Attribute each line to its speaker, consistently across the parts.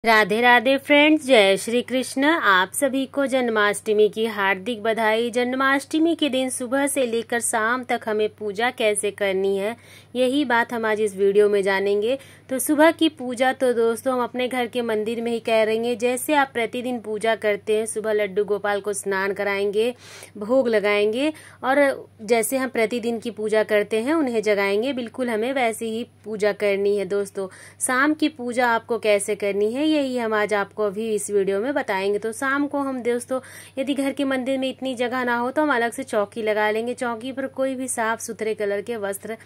Speaker 1: Radhe Radhe friends, जय श्री कृष्ण। आप सभी को जन्माष्टमी की हार्दिक बधाई। जन्माष्टमी के दिन सुबह से लेकर शाम तक हमें पूजा कैसे करनी है, यही बात हम आज इस वीडियो में जानेंगे। तो सुबह की पूजा तो दोस्तों हम अपने घर के मंदिर में ही करेंगे। जैसे आप प्रतिदिन पूजा करते हैं, सुबह लड्डू गोपाल को स्नान कराएंगे, भोग लगाएंगे और जैसे हम प्रतिदिन की पूजा करते हैं उन्हें जगाएंगे, बिल्कुल हमें वैसे ही पूजा करनी है। दोस्तों शाम की पूजा आपको कैसे करनी है, यही हम आज आपको अभी इस वीडियो में बताएंगे। तो शाम को हम दोस्तों यदि घर के मंदिर में इतनी जगह ना हो तो हम अलग से चौकी लगा लेंगे। चौकी पर कोई भी साफ सुथरे कलर के वस्त्र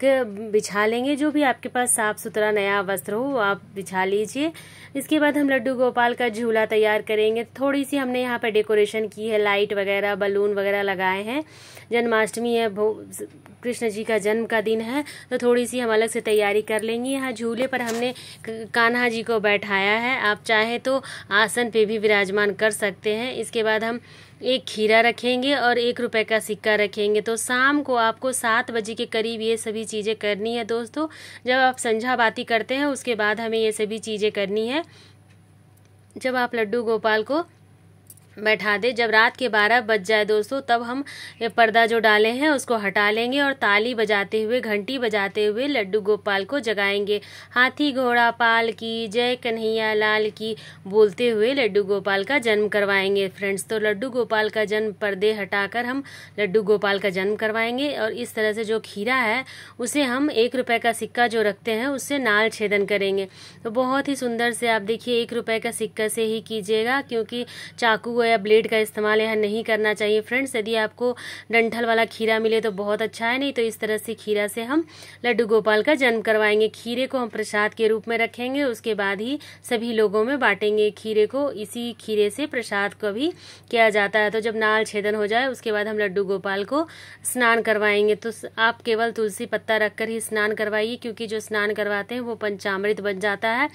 Speaker 1: बिछा लेंगे। जो भी आपके पास साफ सुथरा नया वस्त्र हो वो आप बिछा लीजिए। इसके बाद हम लड्डू गोपाल का झूला तैयार करेंगे। थोड़ी सी हमने यहाँ पर डेकोरेशन की है, लाइट वगैरह बलून वगैरह लगाए हैं। जन्माष्टमी है, कृष्ण जी का जन्म का दिन है, तो थोड़ी सी हम अलग से तैयारी कर लेंगे। यहाँ झूले पर हमने कान्हा जी को बैठाया है, आप चाहे तो आसन पे भी विराजमान कर सकते हैं। इसके बाद हम एक खीरा रखेंगे और 1 रुपए का सिक्का रखेंगे। तो शाम को आपको 7 बजे के करीब ये सभी चीज़ें करनी है। दोस्तों जब आप संझा बाती करते हैं उसके बाद हमें ये सभी चीज़ें करनी है। जब आप लड्डू गोपाल को बैठा दे, जब रात के 12 बज जाए दोस्तों, तब हम ये पर्दा जो डाले हैं उसको हटा लेंगे और ताली बजाते हुए, घंटी बजाते हुए लड्डू गोपाल को जगाएंगे। हाथी घोड़ा पाल की जय, कन्हैया लाल की बोलते हुए लड्डू गोपाल का जन्म करवाएंगे फ्रेंड्स। तो लड्डू गोपाल का जन्म पर्दे हटाकर हम लड्डू गोपाल का जन्म करवाएंगे। और इस तरह से जो खीरा है उसे हम 1 रुपए का सिक्का जो रखते हैं उससे नाल छेदन करेंगे। तो बहुत ही सुंदर से आप देखिए 1 रुपए का सिक्का से ही कीजिएगा, क्योंकि चाकू या ब्लेड का इस्तेमाल यहाँ नहीं करना चाहिए फ्रेंड्स। यदि आपको डंठल वाला खीरा मिले तो बहुत अच्छा है, नहीं तो इस तरह से खीरा से हम लड्डू गोपाल का जन्म करवाएंगे। खीरे को हम प्रसाद के रूप में रखेंगे, उसके बाद ही सभी लोगों में बांटेंगे। खीरे को, इसी खीरे से प्रसाद को भी किया जाता है। तो जब नाल छेदन हो जाए उसके बाद हम लड्डू गोपाल को स्नान करवाएंगे। तो आप केवल तुलसी पत्ता रखकर ही स्नान करवाइए, क्योंकि जो स्नान करवाते हैं वो पंचामृत बन जाता है।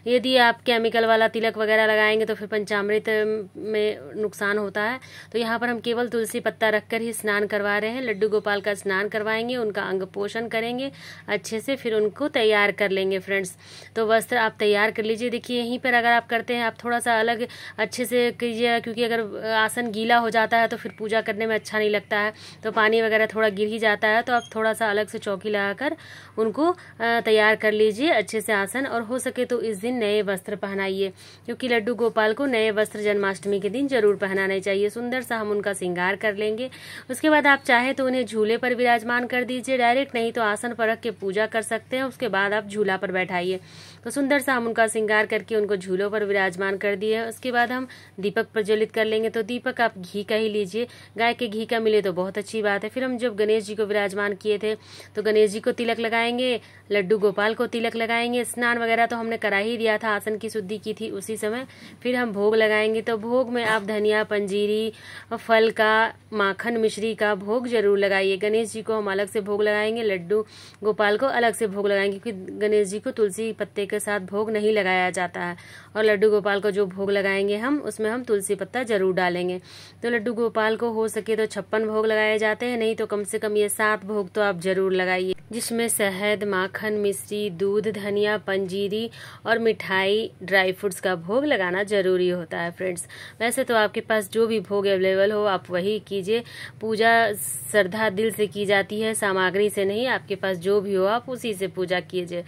Speaker 1: यदि आप केमिकल वाला तिलक वगैरह लगाएंगे तो फिर पंचामृत में नुकसान होता है। तो यहाँ पर हम केवल तुलसी पत्ता रखकर ही स्नान करवा रहे हैं। लड्डू गोपाल का स्नान करवाएंगे, उनका अंग पोषण करेंगे अच्छे से, फिर उनको तैयार कर लेंगे फ्रेंड्स। तो वस्त्र आप तैयार कर लीजिए। देखिए यहीं पर अगर आप करते हैं, आप थोड़ा सा अलग अच्छे से कीजिएगा, क्योंकि अगर आसन गीला हो जाता है तो फिर पूजा करने में अच्छा नहीं लगता है, तो पानी वगैरह थोड़ा गिर ही जाता है। तो आप थोड़ा सा अलग से चौकी लगाकर उनको तैयार कर लीजिए अच्छे से आसन। और हो सके तो इस दिन नए वस्त्र पहनाइए, क्योंकि लड्डू गोपाल को नए वस्त्र जन्माष्टमी के दिन जरूर पहनाना चाहिए। सुंदर सा हम उनका श्रृंगार कर लेंगे। उसके बाद आप चाहे तो उन्हें झूले पर विराजमान कर दीजिए डायरेक्ट, नहीं तो आसन पर रख के पूजा कर सकते हैं। उसके बाद आप झूला पर बैठाइए। तो सुंदर सा हम उनका श्रृंगार करके उनको झूलों पर विराजमान कर दिए। उसके बाद हम दीपक प्रज्वलित कर लेंगे। तो दीपक आप घी का ही लीजिए, गाय के घी का मिले तो बहुत अच्छी बात है। फिर हम जब गणेश जी को विराजमान किए थे तो गणेश जी को तिलक लगाएंगे, लड्डू गोपाल को तिलक लगाएंगे। स्नान वगैरह तो हमने करा ही दिया था, आसन की शुद्धि की थी उसी समय। फिर हम भोग लगाएंगे। तो भोग में आप धनिया, पंजीरी, फल का, माखन, मिश्री का भोग जरूर लगाइए। गणेश जी को हम अलग से भोग लगाएंगे, लड्डू गोपाल को अलग से भोग लगाएंगे, क्योंकि गणेश जी को तुलसी पत्ते के साथ भोग नहीं लगाया जाता है। और लड्डू गोपाल को जो भोग लगाएंगे हम, उसमें हम तुलसी पत्ता जरूर डालेंगे। तो लड्डू गोपाल को हो सके तो 56 भोग लगाए जाते हैं, नहीं तो कम से कम ये 7 भोग तो आप जरूर लगाइए, जिसमें शहद, माखन, मिश्री, दूध, धनिया, पंजीरी और मिठाई, ड्राई फ्रूट्स का भोग लगाना जरूरी होता है फ्रेंड्स। वैसे तो आपके पास जो भी भोग अवेलेबल हो आप वही कीजिए। पूजा श्रद्धा दिल से की जाती है, सामग्री से नहीं। आपके पास जो भी हो आप उसी से पूजा कीजिए।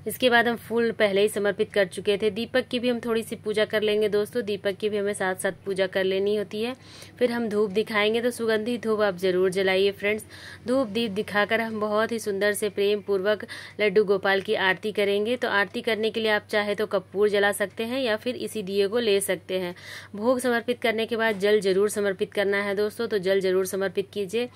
Speaker 1: इसके बाद हम फूल पहले ही समर्पित कर चुके थे। दीपक की भी हम थोड़ी सी पूजा कर लेंगे दोस्तों, दीपक की भी हमें साथ साथ पूजा कर लेनी होती है। फिर हम धूप दिखाएंगे, तो सुगंधित धूप आप जरूर जलाइए फ्रेंड्स। धूप दीप दिखाकर हम बहुत ही सुंदर से प्रेम पूर्वक लड्डू गोपाल की आरती करेंगे। तो आरती करने के लिए आप चाहे तो कपूर जला सकते हैं या फिर इसी दिए को ले सकते हैं। भोग समर्पित करने के बाद जल जरूर समर्पित करना है दोस्तों, तो जल जरूर समर्पित कीजिए।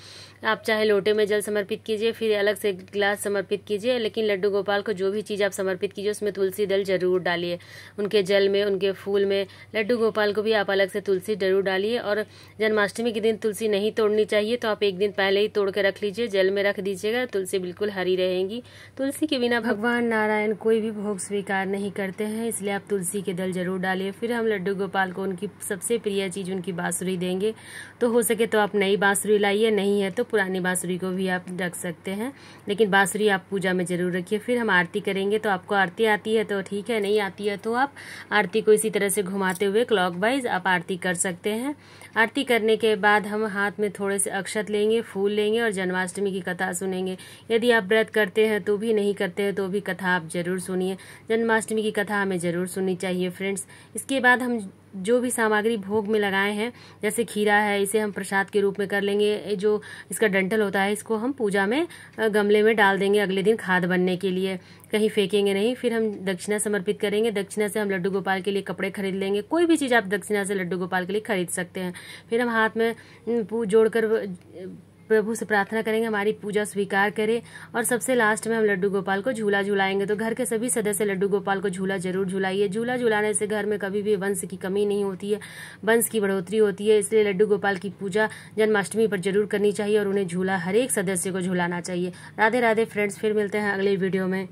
Speaker 1: आप चाहे लोटे में जल समर्पित कीजिए, फिर अलग से गिलास समर्पित कीजिए, लेकिन लड्डू गोपाल को जो भी चीज़ आप समर्पित कीजिए उसमें तुलसी दल जरूर डालिए। उनके जल में, उनके फूल में लड्डू गोपाल को भी आप अलग से तुलसी जरूर डालिए। और जन्माष्टमी के दिन तुलसी नहीं तोड़नी चाहिए, तो आप एक दिन पहले ही तोड़ के रख लीजिए, जल में रख दीजिएगा, तुलसी बिल्कुल हरी रहेगी। तुलसी के बिना भगवान नारायण कोई भी भोग स्वीकार नहीं करते हैं, इसलिए आप तुलसी के दल जरूर डालिए। फिर हम लड्डू गोपाल को उनकी सबसे प्रिय चीज उनकी बांसुरी देंगे। तो हो सके तो आप नई बांसुरी लाइए, नहीं है तो पुरानी बांसुरी को भी आप रख सकते हैं, लेकिन बांसुरी आप पूजा में जरूर रखिए। फिर हम आरती करेंगे। करेंगे। तो आपको आरती आती है तो ठीक है, नहीं आती है तो आप आरती को इसी तरह से घुमाते हुए क्लॉकवाइज आप आरती कर सकते हैं। आरती करने के बाद हम हाथ में थोड़े से अक्षत लेंगे, फूल लेंगे और जन्माष्टमी की कथा सुनेंगे। यदि आप व्रत करते हैं तो भी, नहीं करते हैं तो भी कथा आप जरूर सुनिए। जन्माष्टमी की कथा हमें जरूर सुननी चाहिए फ्रेंड्स। इसके बाद हम जो भी सामग्री भोग में लगाए हैं, जैसे खीरा है, इसे हम प्रसाद के रूप में कर लेंगे। जो इसका डंठल होता है इसको हम पूजा में गमले में डाल देंगे अगले दिन खाद बनने के लिए, कहीं फेंकेंगे नहीं। फिर हम दक्षिणा समर्पित करेंगे। दक्षिणा से हम लड्डू गोपाल के लिए कपड़े खरीद लेंगे। कोई भी चीज़ आप दक्षिणा से लड्डू गोपाल के लिए खरीद सकते हैं। फिर हम हाथ में जोड़कर प्रभु से प्रार्थना करेंगे हमारी पूजा स्वीकार करे। और सबसे लास्ट में हम लड्डू गोपाल को झूला झुलाएंगे। तो घर के सभी सदस्य लड्डू गोपाल को झूला जरूर झुलाइए। झूला झुलाने से घर में कभी भी वंश की कमी नहीं होती है, वंश की बढ़ोतरी होती है। इसलिए लड्डू गोपाल की पूजा जन्माष्टमी पर जरूर करनी चाहिए और उन्हें झूला हर एक सदस्य को झुलाना चाहिए। राधे राधे फ्रेंड्स, फिर मिलते हैं अगले वीडियो में।